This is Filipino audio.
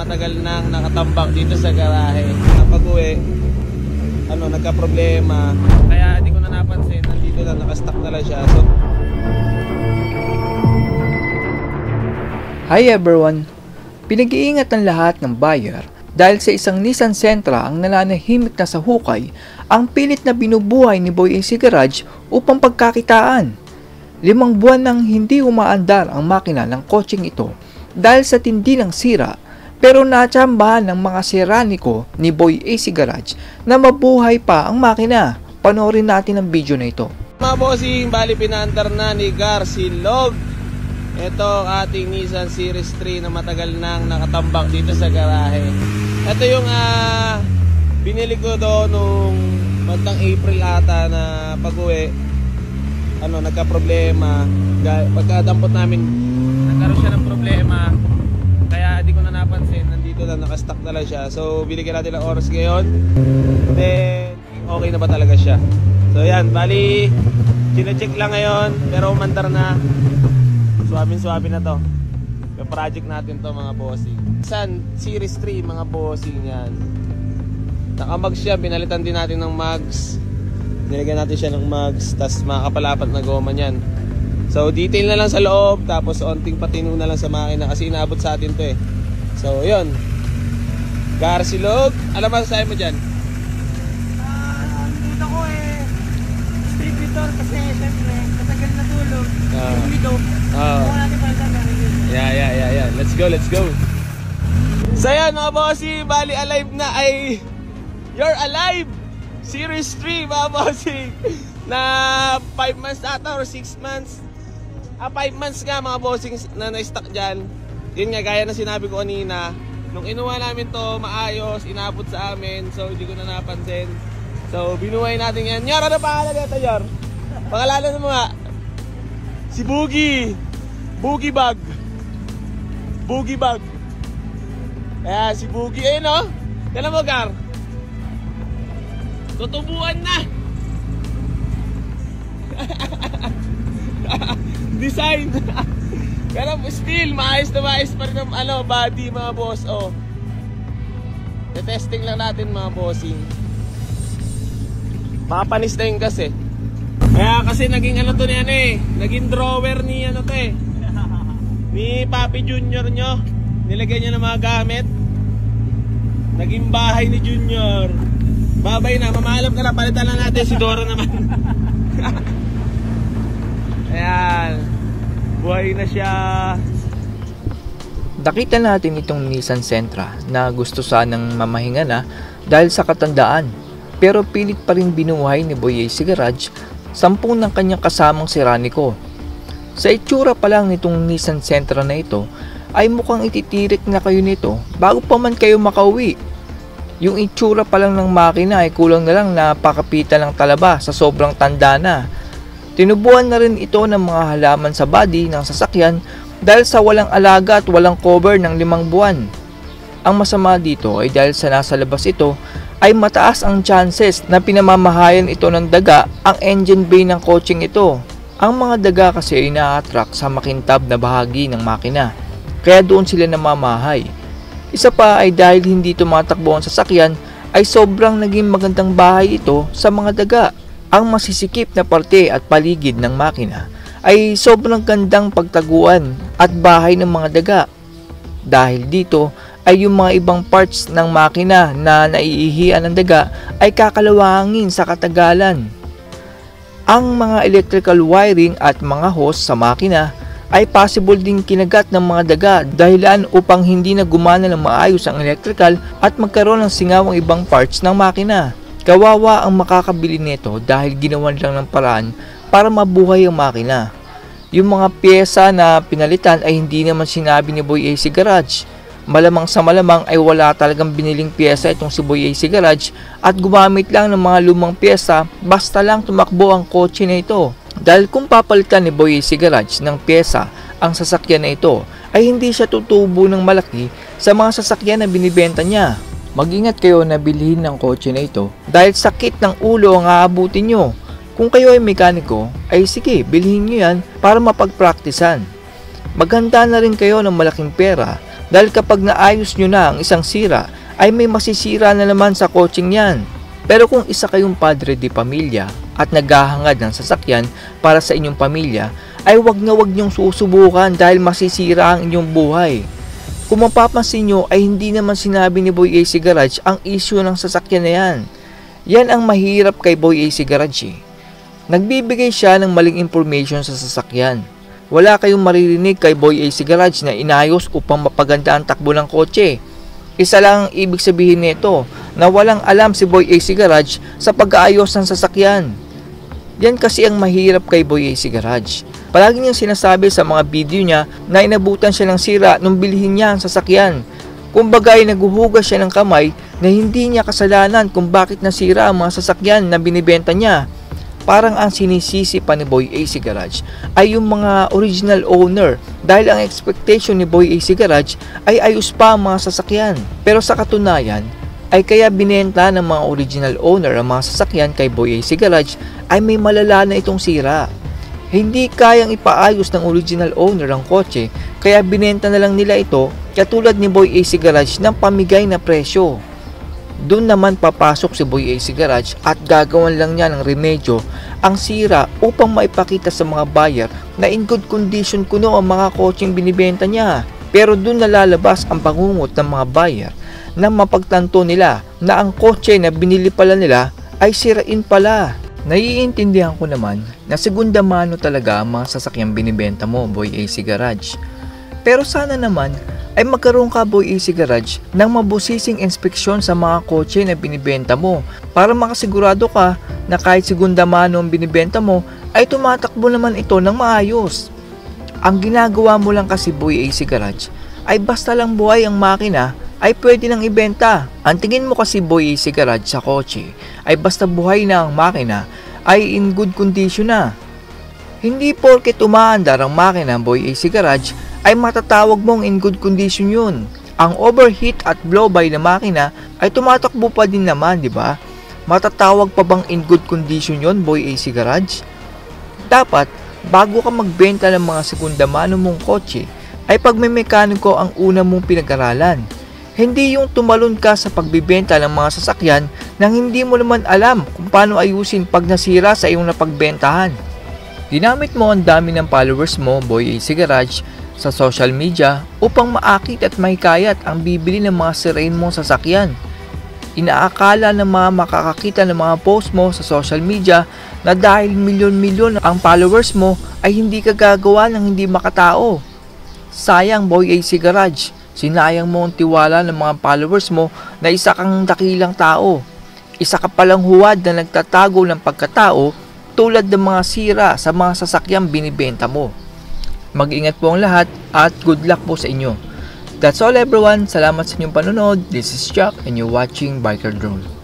Matagal nang nakatambak dito sa garahe. Napag-uwi, nagka-problema. Kaya hindi ko na napansin, nandito lang, nakastock na lang siya. So, hi everyone! Pinag-iingat ng lahat ng buyer dahil sa isang Nissan Sentra ang nananahimik na sa hukay ang pilit na binubuhay ni Boy AC Garage upang pagkakitaan. 5 buwan nang hindi umaandar ang makina ng kotseng ito dahil sa tindi ng sira, pero natsambahan ng mga seraniko ni Boy AC Garage na mabuhay pa ang makina. Panoorin natin ang video na ito. Mga bossing, bali pinaandar na ni Gar Silog ito ating Nissan Series 3 na matagal nang nakatambak dito sa garahe. Ito yung binili ko doon nung bandang April ata na pag-uwi. Nagka-problema. Pagkadampot namin, nagkaroon siya ng problema. Kaya hindi ko na napansin, nandito lang, nakastock na lang siya. So binigyan natin ng oras ngayon. Then okay na ba talaga siya? So yan, bali chine-check lang ngayon, pero umandar na. Suwabe na to. Yung project natin to mga bossing. Nissan Series 3 mga bossing yan. Naka-mags siya, pinalitan din natin ng mags. Nilagyan natin siya ng mags, tas makakapalapat na goma niyan. So detail na lang sa loob, tapos onting patino na lang sa makina kasi inaabot sa atin to eh. So yun, Gar Silog, alam mo sasabi mo dyan? Dito ko distributor kasi siyempre matagal na tulog. Dito. Yeah. Let's go. So yan mga bossy, bali alive na ay You're Alive Series 3 mga bossy na 5 months ata or 6 months. 5 months nga mga bossing na na-stock dyan. Yun nga, gaya na sinabi ko kanina, nung inuha namin to maayos, inabot sa amin, so hindi ko na napansin. So binuhay natin yan. Yor, ano pangalan nito, Yor? Pangalanan mo nga. Si Boogie Bag. Kaya si Boogie, ayun o. Kailan mo, Gar? Tutubuan na. Design. Pero still, maayos pa rin ang body mga boss. Testing lang natin mga bossing. Makapanis na yun kasi. Kaya kasi naging to ni naging drawer ni ni Papi Junior nyo. Nilagay niya ng mga gamit. Naging bahay ni Junior. Babay na, mamahalap ka na, palitan lang natin si Doro naman. Ayan, buhay na siya. Nakita natin itong Nissan Sentra na gusto sanang mamahinga na dahil sa katandaan, pero pilit pa rin binuhay ni Boy AC Garage 10 ng kanyang kasamang seraniko. Sa itsura pa lang nitong Nissan Sentra na ito ay mukhang ititirik na kayo nito bago pa man kayo makauwi. Yung itsura pa lang ng makina ay kulang na lang na pakapitan ng talaba sa sobrang tanda na. Tinubuan na rin ito ng mga halaman sa body ng sasakyan dahil sa walang alaga at walang cover ng 5 buwan. Ang masama dito ay dahil sa nasa labas ito ay mataas ang chances na pinamamahayan ito ng daga ang engine bay ng kotseng ito. Ang mga daga kasi ay na-attract sa makintab na bahagi ng makina, kaya doon sila namamahay. Isa pa ay dahil hindi tumatakbo ang sasakyan ay sobrang naging magandang bahay ito sa mga daga. Ang masisikip na parte at paligid ng makina ay sobrang gandang pagtaguan at bahay ng mga daga. Dahil dito ay yung mga ibang parts ng makina na naiihian ng daga ay kakalawangin sa katagalan. Ang mga electrical wiring at mga hose sa makina ay possible ding kinagat ng mga daga dahilan upang hindi na gumana ng maayos ang electrical at magkaroon ng singaw ang ibang parts ng makina. Kawawa ang makakabili nito dahil ginawan lang ng paraan para mabuhay ang makina. Yung mga pyesa na pinalitan ay hindi naman sinabi ni Boy AC Garage. Malamang sa malamang ay wala talagang biniling pyesa itong si Boy AC Garage at gumamit lang ng mga lumang pyesa basta lang tumakbo ang kotse na ito. Dahil kung papalitan ni Boy AC Garage ng pyesa ang sasakyan na ito ay hindi siya tutubo ng malaki sa mga sasakyan na binibenta niya. Mag-ingat kayo na bilhin ng kotse na ito dahil sakit ng ulo ang aabutin nyo. Kung kayo ay mekaniko ay sige, bilhin nyo yan para mapagpraktisan. Maghanda na rin kayo ng malaking pera Dahil kapag naayos nyo na ang isang sira, ay may masisira na naman sa kotseng yan. Pero kung isa kayong padre de pamilya at naghahangad ng sasakyan para sa inyong pamilya, ay wag na wag nyong susubukan dahil masisira ang inyong buhay. Kung mapapansin nyo ay hindi naman sinabi ni Boy AC Garage ang issue ng sasakyan na yan. Yan ang mahirap kay Boy AC Garage eh. Nagbibigay siya ng maling information sa sasakyan. Wala kayong maririnig kay Boy AC Garage na inayos upang mapaganda ang takbo ng kotse. Isa lang ang ibig sabihin nito, na walang alam si Boy AC Garage sa pag-aayos ng sasakyan. Yan kasi ang mahirap kay Boy AC Garage. Palagi niyang sinasabi sa mga video niya na inabutan siya ng sira nung bilhin niya ang sasakyan. Kumbaga ay naguhugas siya ng kamay na hindi niya kasalanan kung bakit nasira ang mga sasakyan na binibenta niya. Parang ang sinisisi pa ni Boy AC Garage ay yung mga original owner dahil ang expectation ni Boy AC Garage ay ayos pa ang mga sasakyan. Pero sa katunayan ay kaya binenta ng mga original owner ang mga sasakyan kay Boy AC Garage ay may malala na itong sira. Hindi kayang ipaayos ng original owner ang kotse kaya binenta na lang nila ito katulad ni Boy AC Garage ng pamigay na presyo. Doon naman papasok si Boy AC Garage at gagawan lang niya ng remedyo ang sira upang maipakita sa mga buyer na in good condition kuno ang mga kotseng binibenta niya. Pero doon nalalabas ang bangungot ng mga buyer na mapagtanto nila na ang kotse na binili pala nila ay sirain pala. Naiintindihan ko naman na segunda mano talaga ang mga sasakyang binibenta mo, Boy AC Garage. Pero sana naman ay magkaroon ka, Boy AC Garage, ng mabusising inspeksyon sa mga kotse na binibenta mo para makasigurado ka na kahit segunda mano ang binibenta mo ay tumatakbo naman ito ng maayos. Ang ginagawa mo lang kasi, Boy AC Garage, ay basta lang buhay ang makina ay pwede nang ibenta. Ang tingin mo kasi, Boy AC Garage, sa kotse ay basta buhay na ang makina ay in good condition na. Hindi porket umaandar ang makina, Boy AC Garage, ay matatawag mong in good condition yun. Ang overheat at blow-by na makina ay tumatakbo pa din naman, di ba? Matatawag pa bang in good condition yun, Boy AC Garage? Dapat, bago ka magbenta ng mga segunda mano mong kotse, ay pagmemekaniko ang una mong pinag-aralan. Hindi yung tumalon ka sa pagbibenta ng mga sasakyan nang hindi mo naman alam kung paano ayusin pag nasira sa iyong napagbentahan. Ginamit mo ang dami ng followers mo, Boy AC Garage, sa social media upang maakit at mahikayat ang bibili ng mga sirain mong sasakyan. Inaakala ng mga makakakita ng mga post mo sa social media na dahil milyon-milyon ang followers mo ay hindi ka gagawa ng hindi makatao. Sayang, Boy AC Garage, sinayang mo ang tiwala ng mga followers mo na isa kang dakilang tao. Isa ka palang huwad na nagtatago ng pagkatao tulad ng mga sira sa mga sasakyang binibenta mo. Mag-ingat po ang lahat at good luck po sa inyo. That's all everyone. Salamat sa inyong panonood. This is Chuck and you're watching Biker Drone.